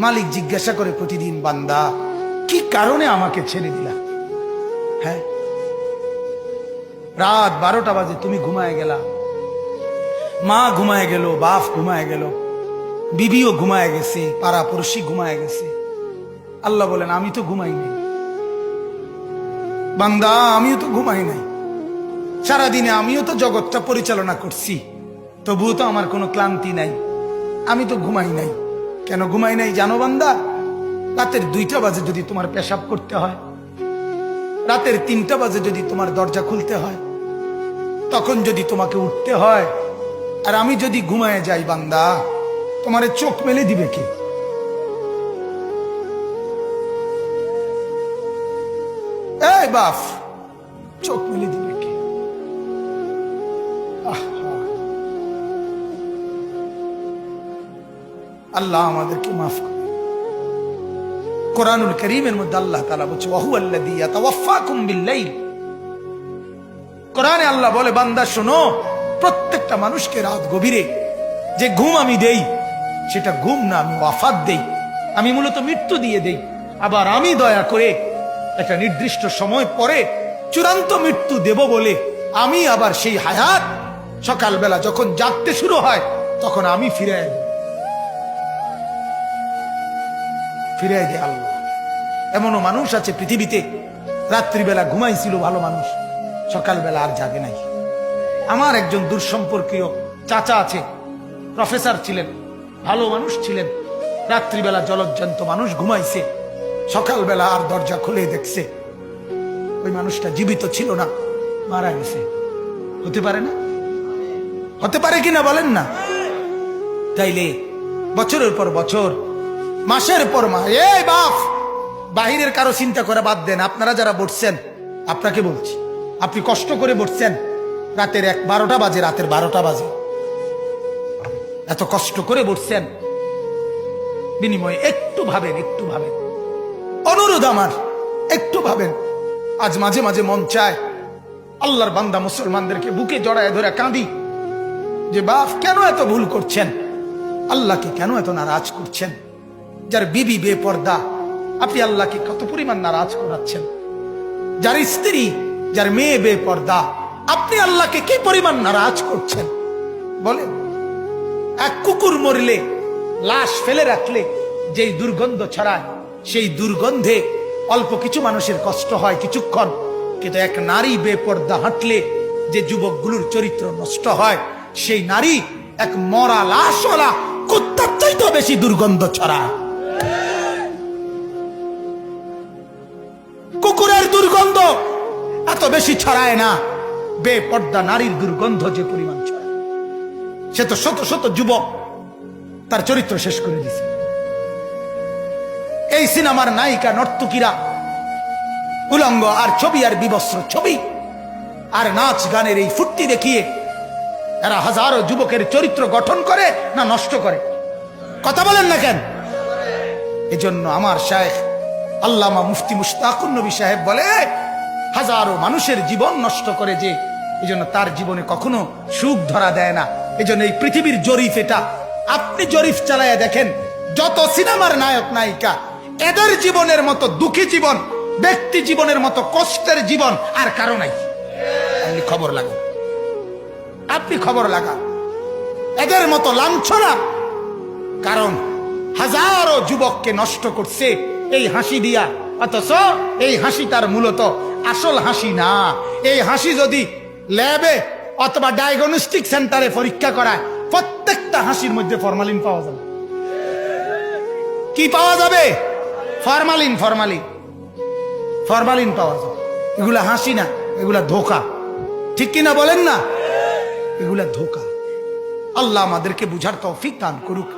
মালিক জিজ্ঞাসা করে প্রতিদিন, বান্দা কি কারণে আমাকে ছেড়ে দিলা? হ্যাঁ, রাত 12টা বাজে তুমি ঘুমায় গেলা, মা ঘুমায় গেল, বাপ ঘুমায় গেল, বিবিও ঘুমায় গেছে, পাড়া পড়শি ঘুমায় গেছে। আল্লাহ বলেন, আমি তো ঘুমাই নাই বান্দা, আমিও তো ঘুমাই নাই। সারাদিনে আমিও তো জগৎটা পরিচালনা করছি, তবুও তো আমার কোনো ক্লান্তি নাই, আমি তো ঘুমাই নাই। কেন ঘুমাই নাই জানো বান্দা? রাতের 2টা বাজে যদি তোমার পেশাব করতে হয়, রাতের 3টা বাজে যদি তোমার দরজা খুলতে হয়, তখন যদি তোমাকে উঠতে হয়, আর আমি যদি ঘুমায় যাই বান্দা, তোমারে চোখ মেলে দিবে কে? এই বাপ, চোখ মেলে দিবে কে? আল্লাহ আমাদেরকে মাফ করে। কোরআনুল কারীমের মধ্যে আল্লাহ তাআলা বলছে, ওয়া হুয়াল্লাযী ইয়াতাওয়াফফাকুম বিল-লাইল। কোরআনে আল্লাহ বলে, বান্দা শোনো, প্রত্যেকটা মানুষকে রাত গভীরে যে ঘুম আমি দেই, সেটা ঘুম না, আমি ওয়াফাত দেই, আমি মূলত মৃত্যু দিয়ে দেই। আবার আমি দয়া করে একটা নির্দিষ্ট সময় পরে চূড়ান্ত মৃত্যু দেব বলে আমি আবার সেই হায়াত সকালবেলা যখন জাগতে শুরু হয় তখন আমি ফিরাই দেয় আল্লাহ। এমনও মানুষ আছে পৃথিবীতে, রাত্রিবেলা ঘুমাইছিল ভালো মানুষ, সকালবেলা আর জাগে নাই। আমার একজন দূরসম্পর্কীয় চাচা আছে, প্রফেসর ছিলেন, ভালো মানুষ ছিলেন, রাত্রিবেলা জলজ্জান্ত মানুষ ঘুমাইছে, সকালবেলা আর দরজা খুলে দেখছে ওই মানুষটা জীবিত ছিল না, মারা গেছে। হতে পারে না? হতে পারে কিনা বলেন না? তাইলে বছরের পর বছর, মাসের পর মাস, এই বাপ, বাহিরের কারো চিন্তা করে বাদ দেন। আপনারা যারা বসছেন, আপনাকে বলছি, আপনি কষ্ট করে বসছেন, রাতের 12টা বাজে, রাতের 12টা বাজে, এত কষ্ট করে বসছেন, বিনিময়ে একটু ভাবেন, একটু ভাবেন, অনুরোধ আমার, একটু ভাবেন। আজ মাঝে মাঝে মন চায় আল্লাহর বান্দা মুসলমানদেরকে বুকে জড়ায় ধরে কাঁদি যে বাপ, কেন এত ভুল করছেন? আল্লাহকে কেন এত নারাজ করছেন? যার বিবি বেপর্দা, আপনি আল্লাহকে কত পরিমাণ নারাজ করাচ্ছেন। যার স্ত্রী, যার মেয়ে বেপর্দা, আপনি আল্লাহকে কি পরিমাণ নারাজ করছেন বলেন? এক কুকুর মরলে, লাশ ফেলে রাখলে যেই দুর্গন্ধ ছড়ায়, সেই দুর্গন্ধে অল্প কিছু মানুষের কষ্ট হয় কিছুক্ষণ, কিন্তু এক নারী বেপর্দা হাঁটলে যে যুবকগুলোর চরিত্র নষ্ট হয়, সেই নারী এক মরা লাশওয়ালা কুত্তার চাইতে বেশি দুর্গন্ধ ছড়ায়। কুকুরের দুর্গন্ধ এত বেশি ছড়ায় না, বেপর্দা নারীর দুর্গন্ধ যে পরিমাণ ছড়ায়। সে তো শত শত যুবক তার চরিত্র শেষ করে দিছে। এই সিনেমার নায়িকা নর্তকীরা উলঙ্গ আর ছবি আর বিবস্ত্র ছবি আর নাচ গানের এই ফুর্তি দেখিয়ে এরা হাজারো যুবকের চরিত্র গঠন করে না নষ্ট করে? কথা বলেন না কেন? এজন্য আমার শায়েখ আল্লামা মুফতি মুশতাকুর নবী সাহেব বলে, হাজারো মানুষের জীবন নষ্ট করে যে, এজন্য তার জীবনে কখনো সুখ ধরা দেয় না। এজন্য এই পৃথিবীর জরিফ এটা, আপনি জরিফ চালায়া দেখেন, যত সিনেমার নায়ক নায়িকা, এদের জীবনের মতো দুঃখী জীবন, ব্যক্তি জীবনের মতো কষ্টের জীবন আর কারো নাই। আপনি খবর লাগান, আপনি খবর লাগান, এদের মতো লাঞ্ছনা। কারণ হাজারো যুবককে নষ্ট করছে এই হাসি দিয়া, অথচ এই হাসি তার মূলত আসল হাসি না। এই হাসি যদি ল্যাবে অথবা ডায়াগনস্টিক সেন্টারে পরীক্ষা করায়, প্রত্যেকটা হাসির মধ্যে ফরমালিন পাওয়া যাবে। কি পাওয়া যাবে? ফরমালিন, ফরমালিন, ফরমালিন পাওয়া যাবে। এগুলা হাসি না, এগুলা ধোকা। ঠিক কিনা বলেন না? এগুলা ধোকা। আল্লাহ আমাদেরকে বুঝার তৌফিক দান করুক।